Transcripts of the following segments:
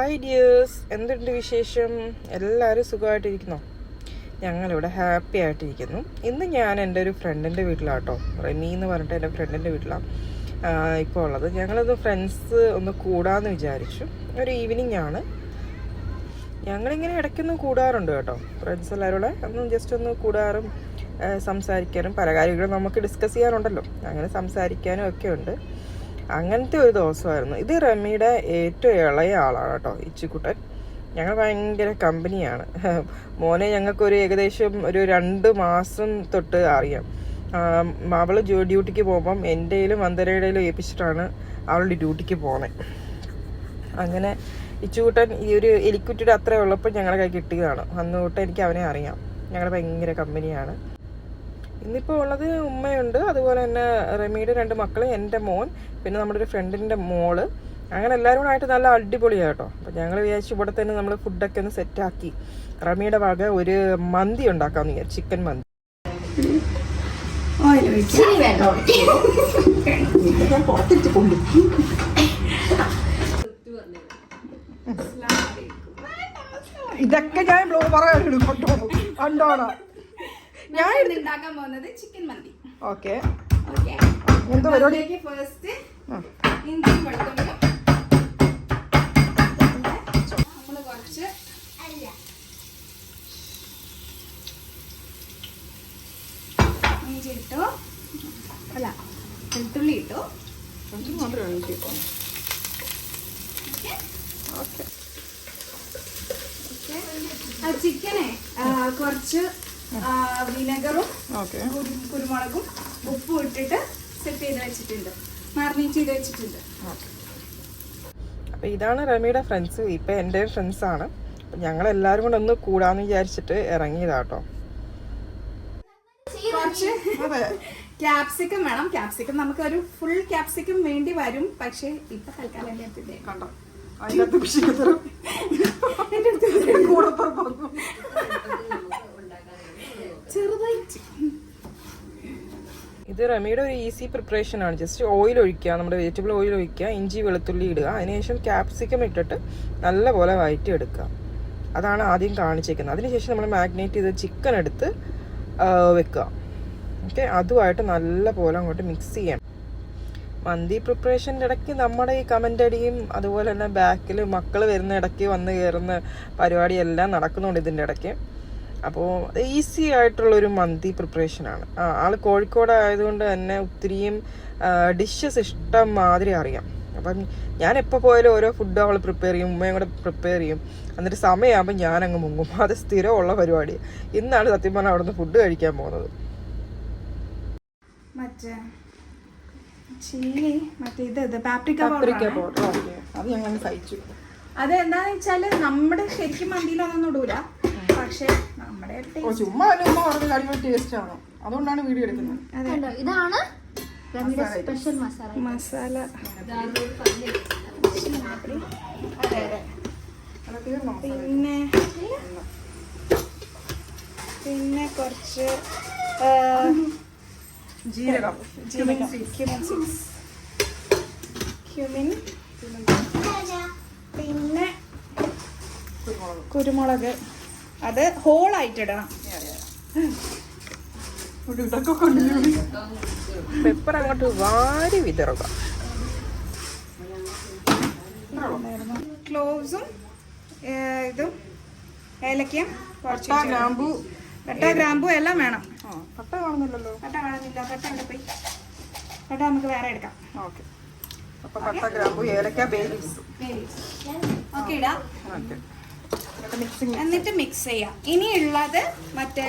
Hi dears, എന്തുണ്ട് വിശേഷം? എല്ലാവരും സുഖമായിട്ടിരിക്കുന്നോ? ഞങ്ങളിവിടെ ഹാപ്പി ആയിട്ടിരിക്കുന്നു. ഇന്ന് ഞാൻ എൻ്റെ ഒരു ഫ്രണ്ടിൻ്റെ വീട്ടിലാട്ടോ, റെമി എന്ന് പറഞ്ഞിട്ട് എൻ്റെ ഫ്രണ്ടിൻ്റെ വീട്ടിലാണ് ഇപ്പോൾ ഉള്ളത്. ഞങ്ങളത് ഫ്രണ്ട്സ് ഒന്ന് കൂടാമെന്ന് വിചാരിച്ചു. ഒരു ഈവനിങ് ആണ്. ഞങ്ങളിങ്ങനെ ഇടയ്ക്കൊന്നും കൂടാറുണ്ട് കേട്ടോ, ഫ്രണ്ട്സ് എല്ലാവരും കൂടെ ഒന്ന് ജസ്റ്റ് ഒന്ന് കൂടാറും സംസാരിക്കാനും പല കാര്യങ്ങളും നമുക്ക് ഡിസ്കസ് ചെയ്യാനുണ്ടല്ലോ, അങ്ങനെ സംസാരിക്കാനും ഒക്കെ ഉണ്ട്. അങ്ങനത്തെ ഒരു ദിവസമായിരുന്നു ഇത്. റെമിയുടെ ഏറ്റവും ഇളയ ആളാണ് കേട്ടോ ഇച്ചിക്കുട്ടൻ. ഞങ്ങൾ ഭയങ്കര കമ്പനിയാണ്. മോനെ ഞങ്ങൾക്കൊരു ഏകദേശം ഒരു 2 മാസം തൊട്ട് അറിയാം. അവൾ ഡ്യൂട്ടിക്ക് പോകുമ്പം എൻ്റെയിലും വന്ദനയുടെയിലും ഏൽപ്പിച്ചിട്ടാണ് അവളുടെ ഡ്യൂട്ടിക്ക് പോകുന്നത്. അങ്ങനെ ഇച്ചുകൂട്ടൻ ഈ ഒരു എലിക്കുറ്റിയുടെ അത്ര ഉള്ളപ്പോൾ ഞങ്ങളുടെ കൈ കിട്ടിയതാണ്. അന്ന് തൊട്ട് എനിക്ക് അവനെ അറിയാം. ഞങ്ങൾ ഭയങ്കര കമ്പനിയാണ്. ഇന്നിപ്പോൾ ഉള്ളത് ഉമ്മയുണ്ട്, അതുപോലെ തന്നെ റെമിയുടെ 2 മക്കൾ, എൻ്റെ മോൻ, പിന്നെ നമ്മുടെ ഒരു ഫ്രണ്ടിൻ്റെ മോള്. അങ്ങനെ എല്ലാവരും കൂടെ ആയിട്ട് നല്ല അടിപൊളിയാണ് കേട്ടോ. അപ്പം ഞങ്ങൾ വിചാരിച്ചു ഇവിടെ തന്നെ നമ്മൾ ഫുഡൊക്കെ ഒന്ന് സെറ്റാക്കി റമിയുടെ വക ഒരു മന്തി ഉണ്ടാക്കാമെന്ന് വിചാരിച്ചു, ചിക്കൻ മന്തി. ഇതൊക്കെ ഞാൻ പറയാൻ കണ്ടോണോ? ഞാൻ ഉണ്ടാക്കാൻ പോകുന്നത് ചിക്കൻ മന്തി. ഓക്കെ, എന്താ പരിപാടി? ഫസ്റ്റ് ഇഞ്ചി വെളുത്തുള്ളിയും നമ്മൾ കുറച്ച് ഇഞ്ചി ഇട്ടു, അല്ല വെളുത്തുള്ളി ഇട്ടു. ആ ചിക്കനെ കുറച്ച് വിനെഗറും കുരുമുളകും ഉപ്പും ഇട്ടിട്ട് സെറ്റ് ചെയ്ത് വെച്ചിട്ടുണ്ട്, മാറിനേറ്റ് ചെയ്ത് വെച്ചിട്ടുണ്ട്. അപ്പൊ ഇതാണ് റമിയുടെ ഫ്രണ്ട്സ്, ഇപ്പൊ എൻ്റെ ഫ്രണ്ട്സ് ആണ്. ഞങ്ങളെല്ലാരും കൂടെ ഒന്ന് കൂടാന്ന് വിചാരിച്ചിട്ട് ഇറങ്ങിയതാട്ടോ. കുറച്ച് ക്യാപ്സിക്കം വേണം. ക്യാപ്സിക്കം നമുക്ക് ഒരു ഫുൾ ക്യാപ്സിക്കം വേണ്ടി വരും, പക്ഷെ ഇപ്പൊ തൽക്കാലം എൻ്റെ അടുത്തില്ലേ കണ്ടോ. ഇത് റമിയുടെ ഒരു ഈസി പ്രിപ്പറേഷൻ ആണ്. ജസ്റ്റ് ഓയിൽ ഒഴിക്കുക, നമ്മുടെ വെജിറ്റബിൾ ഓയിൽ ഒഴിക്കുക, ഇഞ്ചി വെളുത്തുള്ളി ഇടുക, അതിനുശേഷം ക്യാപ്സിക്കം ഇട്ടിട്ട് നല്ലപോലെ വഴറ്റി എടുക്കുക. അതാണ് ആദ്യം കാണിച്ചേക്കുന്നത്. അതിനുശേഷം നമ്മൾ മാഗ്നേറ്റ് ചെയ്ത് ചിക്കൻ എടുത്ത് വെക്കുക. ഓക്കെ, അതുമായിട്ട് നല്ല പോലെ അങ്ങോട്ട് മിക്സ് ചെയ്യണം. മന്തി പ്രിപ്പറേഷൻ്റെ ഇടയ്ക്ക് നമ്മുടെ ഈ കമൻ്റ് അടിയും അതുപോലെ തന്നെ ബാക്കിൽ മക്കൾ വരുന്ന ഇടയ്ക്ക് വന്ന് കയറുന്ന പരിപാടിയെല്ലാം നടക്കുന്നുണ്ട് ഇതിൻ്റെ ഇടയ്ക്ക്. അപ്പോൾ ഈസി ആയിട്ടുള്ളൊരു മന്തി പ്രിപ്പറേഷനാണ്. ആൾ കോഴിക്കോട് ആയതുകൊണ്ട് തന്നെ ഒത്തിരിയും ഡിഷസ് ഇഷ്ടം മാതിരി അറിയാം. അപ്പം ഞാൻ എപ്പോൾ പോയാലും ഓരോ ഫുഡ് അവൾ പ്രിപ്പയർ ചെയ്യും, ഉമ്മയും കൂടെ പ്രിപ്പയർ ചെയ്യും. എന്നിട്ട് സമയമാകുമ്പോൾ ഞാനങ്ങ് മുങ്ങും. അത് സ്ഥിരമുള്ള പരിപാടി. ഇന്നാണ് സത്യം പറഞ്ഞാൽ അവിടെ നിന്ന് ഫുഡ് കഴിക്കാൻ പോകുന്നത്. മറ്റേ ചില്ലി, മറ്റേ പാപ്രിക്ക പൗഡർ, അത് ഞങ്ങൾ കഴിച്ചു. അത് എന്താന്ന് വെച്ചാല് നമ്മുടെ ശരിക്കും മന്തിയിലൊന്നും ഇടൂല, പക്ഷെ നമ്മുടെ ചുമ്മാ ടേസ്റ്റ് ആണ്, അതുകൊണ്ടാണ് വീഡിയോ എടുക്കുന്നത്. ഇതാണ് സ്പെഷ്യൽ മസാല. പിന്നെ കുറച്ച് ജീരകം, ക്യുമിൻ, പിന്നെ കുരുമുളക്. അത് ഹോളായിട്ട് ഇടണം. പെപ്പർ അങ്ങോട്ട് വാരി വിതറുക. ക്ലോവ്സും ഇതും ഏലക്കയും കുറച്ച് പട്ട ഗ്രാമ്പു എല്ലാം വേണം. പട്ട കാണുന്നില്ലല്ലോ. പട്ട കാണുന്നില്ല. പട്ട അവിടെ പോയി. പട്ട നമുക്ക് വേറെ എടുക്കാം. ഓക്കെ, അപ്പൊ പട്ട ഗ്രാമ്പു ഏലക്ക ബേ ലീവ്സ് ഓക്കെ ഇടാം. എന്നിട്ട് മിക്സ് ചെയ്യാം. ഇനിയുള്ളത് മറ്റേ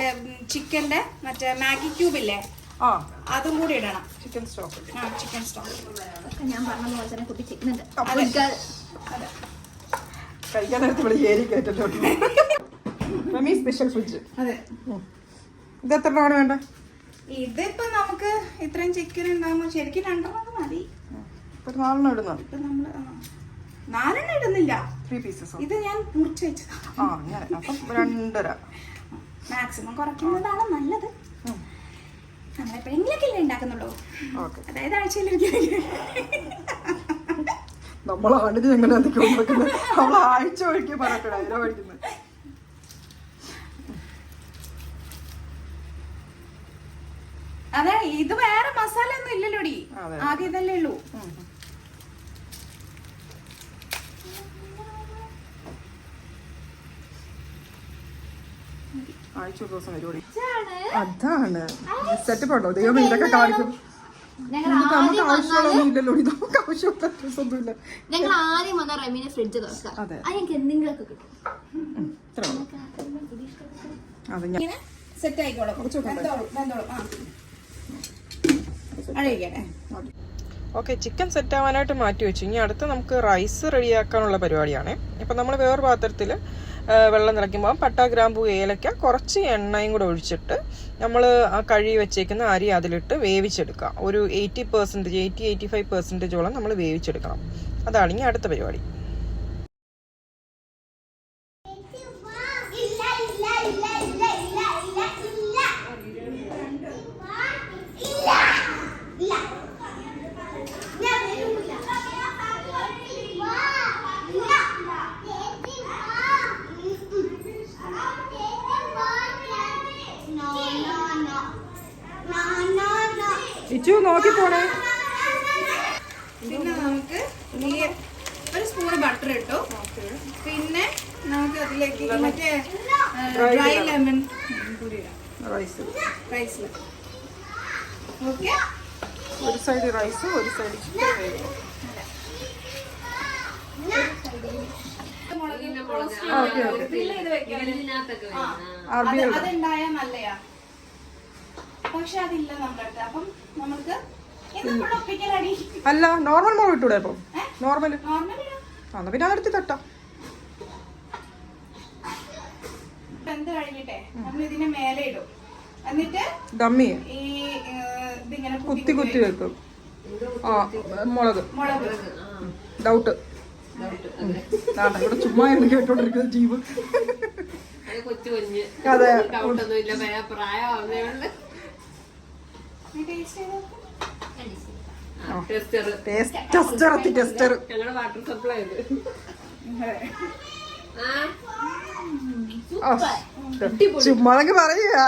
ചിക്കൻ്റെ മറ്റേ മാഗി ക്യൂബ് ഇല്ലേ, അതും കൂടി ഇടണം. Chicken stock. ചിക്കൻ സ്റ്റോക്ക് ഞാൻ പറഞ്ഞ പോലെ തന്നെ കുട്ടി ചെയ്യുന്നുണ്ട്. കഴിക്കാൻ നേരത്തെ ഏരി കയറ്റല്ലോ. Special fridge. അതെ, ഇത് എത്ര രൂപയാണ് വേണ്ട? ഇതിപ്പോ നമുക്ക് ഇത്രയും ചിക്കൻ ഉണ്ടാകുമ്പോൾ ശരിക്കും 2 മതി. ഇപ്പൊ 4 ഇടുന്നു. ഇപ്പൊ നമ്മള് 4 ഇടുന്നില്ല, 3 പീസസ്. ഇത് ഞാൻ മുറിച്ച് വെച്ചതാ. അപ്പം 2.5 മാക്സിമം കുറയ്ക്കുന്നതാണ് നല്ലത്. നമ്മളെപ്പോഴെങ്കിലൊക്കെ അല്ലേ ഉണ്ടാക്കുന്നുള്ളൂ. അതായത് ആഴ്ചയിൽ നമ്മളാണ് എങ്ങനെ നോക്കുന്നത്, നമ്മൾ ആഴ്ച ഒഴിക്കുക പറയട്ടെ അതിനെ കഴിക്കുന്നത്. അതെ, ഇത് വേറെ മസാല ഒന്നും ഇല്ലല്ലോടി, ആകെ ഇതല്ലേ ഉള്ളൂ. ആഴ്ച ദിവസം പരിപാടി അതാണ് സെറ്റപ്പ് ഉണ്ടോ ദൈവം ഇതൊക്കെ കാണിക്കും. നമുക്ക് ആവശ്യമുള്ളതൊന്നും ഇല്ലല്ലോ, നമുക്ക് ആവശ്യമുള്ള ഡ്രസ്സൊന്നുമില്ല. ഞങ്ങൾ ആദ്യം വന്ന റമീനെ ഫ്രിഡ്ജ് തുറക്കാം, അത് ഞങ്ങൾക്ക് എന്തെങ്കിലുമൊക്കെ കിട്ടും. സെറ്റ് ആയിക്കോളും. ഓക്കെ, ചിക്കൻ സെറ്റ് ആവാനായിട്ട് മാറ്റി വെച്ചു. ഇനി അടുത്ത് നമുക്ക് റൈസ് റെഡിയാക്കാനുള്ള പരിപാടിയാണ്. അപ്പം നമ്മൾ വേറൊരു പാത്രത്തിൽ വെള്ളം നിറയ്ക്കുമ്പോൾ പട്ട, ഗ്രാമ്പൂ, ഏലക്ക, കുറച്ച് എണ്ണയും കൂടെ ഒഴിച്ചിട്ട് നമ്മൾ ആ കഴുകി വെച്ചേക്കുന്ന അരി അതിലിട്ട് വേവിച്ചെടുക്കുക. ഒരു 80-85% നമ്മൾ വേവിച്ചെടുക്കണം. അതാണ് ഇനി അടുത്ത പരിപാടി. നോക്കി പോണേ. പിന്നെ നമുക്ക് ഒരു സ്പൂൺ ബട്ടർ ഇട്ടു. പിന്നെ നമുക്ക് അതിലേക്ക് മറ്റേ ഡ്രൈ ലെമൺ കൂടി ഇടാം റൈസിൽ. ഓക്കെ, ഒരു സൈഡ് റൈസ്, ഒരു സൈഡ് ചിക്കൻ വേവിക്കും. അതുണ്ടായ നല്ലയാ, പക്ഷെ അതില്ല നമ്മുടെ അടുത്ത്. അപ്പം നമുക്ക് അല്ല നോർമൽ മുളക് ഇട്ടൂടെ? അപ്പം നോർമൽ എന്നാ പിന്നെ അതെടുത്ത് തട്ടാം. എന്ത് കഴിഞ്ഞിട്ടേ നമ്മൾ ഇതിന്റെ മേലെ ഇടും, എന്നിട്ട് ഡമ്മി ഈ ഇതിങ്ങനെ കുത്തി കുത്തി വെക്കും. ആ മുളക് ഡൗട്ട് ഇവിടെ ചുമ്മാ എന്ന് കേട്ടോണ്ടിരിക്കുന്നത് ജീവ്. അതെ, ചുമ്മാതൊക്കെ പറയുക.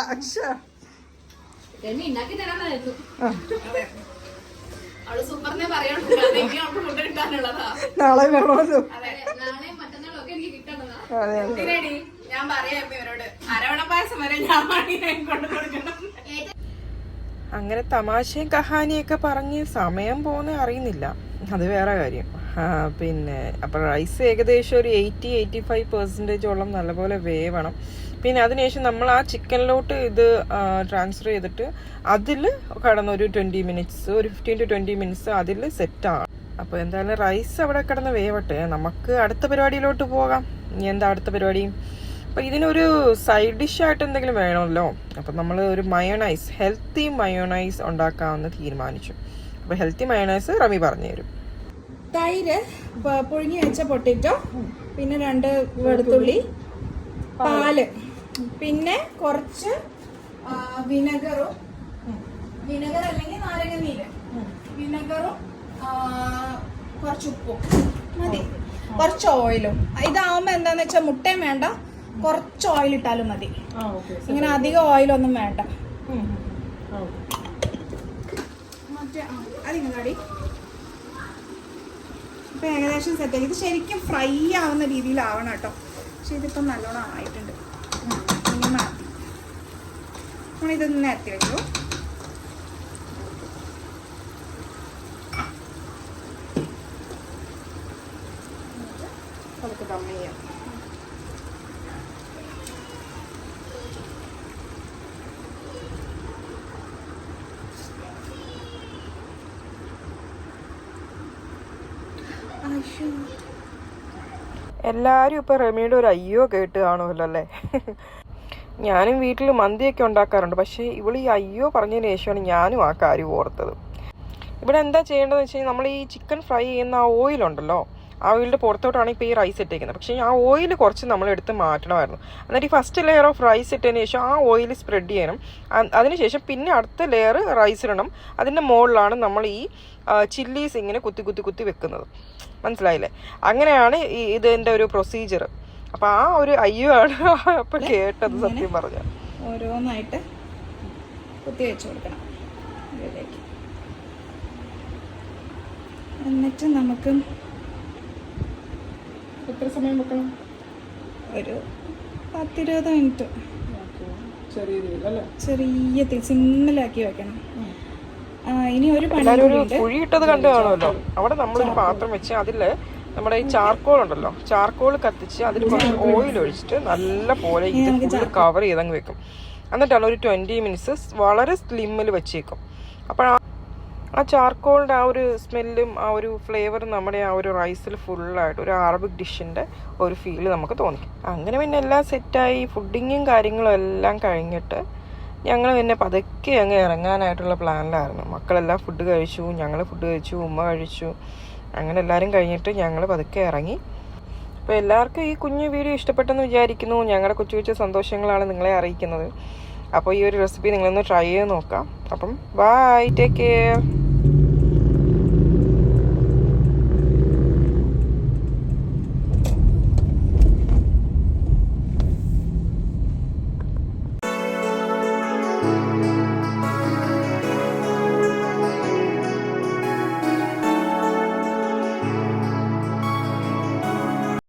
നാളെ വേണമല്ലോ. ഞാൻ പറയാം ഇവരോട്, അരവണ പായസം വരെ ഞാൻ കൊണ്ട് കൊടുക്കണം. അങ്ങനെ തമാശയും കഹാനിയൊക്കെ പറഞ്ഞ് സമയം പോകുന്ന അറിയുന്നില്ല, അത് വേറെ കാര്യം. പിന്നെ അപ്പം റൈസ് ഏകദേശം ഒരു 80-85% നല്ലപോലെ വേവണം. പിന്നെ അതിനുശേഷം നമ്മൾ ആ ചിക്കനിലോട്ട് ഇത് ട്രാൻസ്ഫർ ചെയ്തിട്ട് അതിൽ കടന്നൊരു 20 മിനിറ്റ്സ്, ഒരു 15 to 20 മിനിറ്റ്സ് അതിൽ സെറ്റാണ്. അപ്പോൾ എന്തായാലും റൈസ് അവിടെ കിടന്ന് വേവട്ടെ, നമുക്ക് അടുത്ത പരിപാടിയിലോട്ട് പോകാം. ഇനി എന്താ അടുത്ത പരിപാടി? അപ്പോൾ ഇതിനൊരു സൈഡ് ഡിഷായിട്ട് എന്തെങ്കിലും വേണമല്ലോ. അപ്പം നമ്മൾ ഒരു മയോണൈസ്, ഹെൽത്തി മയോണൈസ് ഉണ്ടാക്കാമെന്ന് തീരുമാനിച്ചു. അപ്പോൾ ഹെൽത്തി മയോണൈസ് റമി പറഞ്ഞു തരും. തൈര്, പുഴുങ്ങി വെച്ച പൊട്ടിറ്റോ, പിന്നെ 2 വെളുത്തുള്ളി, പാല്, പിന്നെ കുറച്ച് വിനെഗർ അല്ലെങ്കിൽ നാരങ്ങ നീര്, വിനെഗറും കുറച്ച് ഉപ്പും മതി, കുറച്ച് ഓയിലും. ഇതാവുമ്പോ എന്താന്ന് വെച്ചാൽ മുട്ടയും വേണ്ട, കുറച്ച് ഓയിൽ ഇട്ടാലും മതി. ഇങ്ങനെ അധികം ഓയിലൊന്നും വേണ്ട. മറ്റേ അതിങ്ങടി ഇപ്പൊ ഏകദേശം സെറ്റ്. ഇത് ശരിക്കും ഫ്രൈ ആവുന്ന രീതിയിലാവണം കേട്ടോ. പക്ഷെ ഇതിപ്പം നല്ലോണം ആയിട്ടുണ്ട്. ഇനി മാറ്റി നമ്മളിതൊന്ന് നിരത്തി വെച്ചു. നമുക്ക് ദം ചെയ്യാം. എല്ലാവരും ഇപ്പോൾ റമിയുടെ ഒരു അയ്യോ കേട്ട് കാണുമല്ലോ അല്ലേ? ഞാനും വീട്ടിൽ മന്തിയൊക്കെ ഉണ്ടാക്കാറുണ്ട്, പക്ഷേ ഇവൾ ഈ അയ്യോ പറഞ്ഞതിന് ശേഷമാണ് ഞാനും ആ കാര്യം ഓർത്തത്. ഇവിടെ എന്താ ചെയ്യേണ്ടതെന്ന് വെച്ച് കഴിഞ്ഞാൽ നമ്മൾ ഈ ചിക്കൻ ഫ്രൈ ചെയ്യുന്ന ആ ഓയിലുണ്ടല്ലോ, ആ ഓയിലിൻ്റെ പുറത്തോട്ടാണ് ഇപ്പോൾ ഈ റൈസ് ഇട്ടേക്കുന്നത്. പക്ഷേ ആ ഓയിൽ കുറച്ച് നമ്മൾ എടുത്ത് മാറ്റണമായിരുന്നു. എന്നിട്ട് ഈ ഫസ്റ്റ് ലെയർ ഓഫ് റൈസ് ഇട്ടതിന് ശേഷം ആ ഓയിൽ സ്പ്രെഡ് ചെയ്യണം. അതിനുശേഷം പിന്നെ അടുത്ത ലെയർ റൈസ് ഇടണം. അതിൻ്റെ മുകളിലാണ് നമ്മൾ ഈ ചില്ലീസ് ഇങ്ങനെ കുത്തി കുത്തി കുത്തി വെക്കുന്നത്. മനസ്സിലായില്ലേ? അങ്ങനെയാണ് ഇതിൻ്റെ ഒരു പ്രൊസീജിയർ. അപ്പോൾ ആ ഒരു അയ്യോ ആണ് അപ്പോൾ കേട്ടത് സത്യം പറഞ്ഞാൽ. ഓരോന്നായിട്ട് കുത്തി വെച്ച് കൊടുക്കണം ഇതിലേക്ക്. എന്നിട്ട് നമുക്ക് എത്ര സമയം വെക്കണം? ഒരു 10-20 മിനിറ്റ് ചെറിയ ചെറിയ സിമ്മിലാക്കി വെക്കണം. ഇനി ഒരു കുഴി ഇട്ടത് കണ്ടു കാണുമല്ലോ. അവിടെ നമ്മളൊരു പാത്രം വെച്ച് അതിൽ നമ്മുടെ ഈ ചാർക്കോൾ ഉണ്ടല്ലോ, ചാർക്കോൾ കത്തിച്ച് അതിൽ കുറച്ച് ഓയിൽ ഒഴിച്ചിട്ട് നല്ല പോലെ ഇത് ഫുള്ള് കവർ ചെയ്തങ്ങ് വെക്കും. എന്നിട്ടാണ് ഒരു 20 മിനിറ്റ്സ് വളരെ സ്ലിമ്മിൽ വെച്ചേക്കും. അപ്പോൾ ആ ചാർക്കോളിൻ്റെ ആ ഒരു സ്മെല്ലും ആ ഒരു ഫ്ലേവറും നമ്മുടെ ആ ഒരു റൈസിൽ ഫുള്ളായിട്ട് ഒരു അറബിക് ഡിഷിൻ്റെ ഒരു ഫീല് നമുക്ക് തോന്നി. അങ്ങനെ പിന്നെ എല്ലാം സെറ്റായി ഫുഡിങ്ങും കാര്യങ്ങളും എല്ലാം കഴിഞ്ഞിട്ട് ഞങ്ങൾ പിന്നെ പതുക്കെ അങ്ങ് ഇറങ്ങാനായിട്ടുള്ള പ്ലാനിലായിരുന്നു. മക്കളെല്ലാം ഫുഡ് കഴിച്ചു, ഞങ്ങൾ ഫുഡ് കഴിച്ചു, ഉമ്മ കഴിച്ചു. അങ്ങനെ എല്ലാവരും കഴിഞ്ഞിട്ട് ഞങ്ങൾ പതുക്കെ ഇറങ്ങി. അപ്പോൾ എല്ലാവർക്കും ഈ കുഞ്ഞു വീഡിയോ ഇഷ്ടപ്പെട്ടെന്ന് വിചാരിക്കുന്നു. ഞങ്ങളുടെ കൊച്ചു കൊച്ചു സന്തോഷങ്ങളാണ് നിങ്ങളെ അറിയിക്കുന്നത്. അപ്പോൾ ഈ ഒരു റെസിപ്പി നിങ്ങളൊന്ന് ട്രൈ ചെയ്ത് നോക്കാം. അപ്പം ബൈ, ടേക്ക് കെയർ.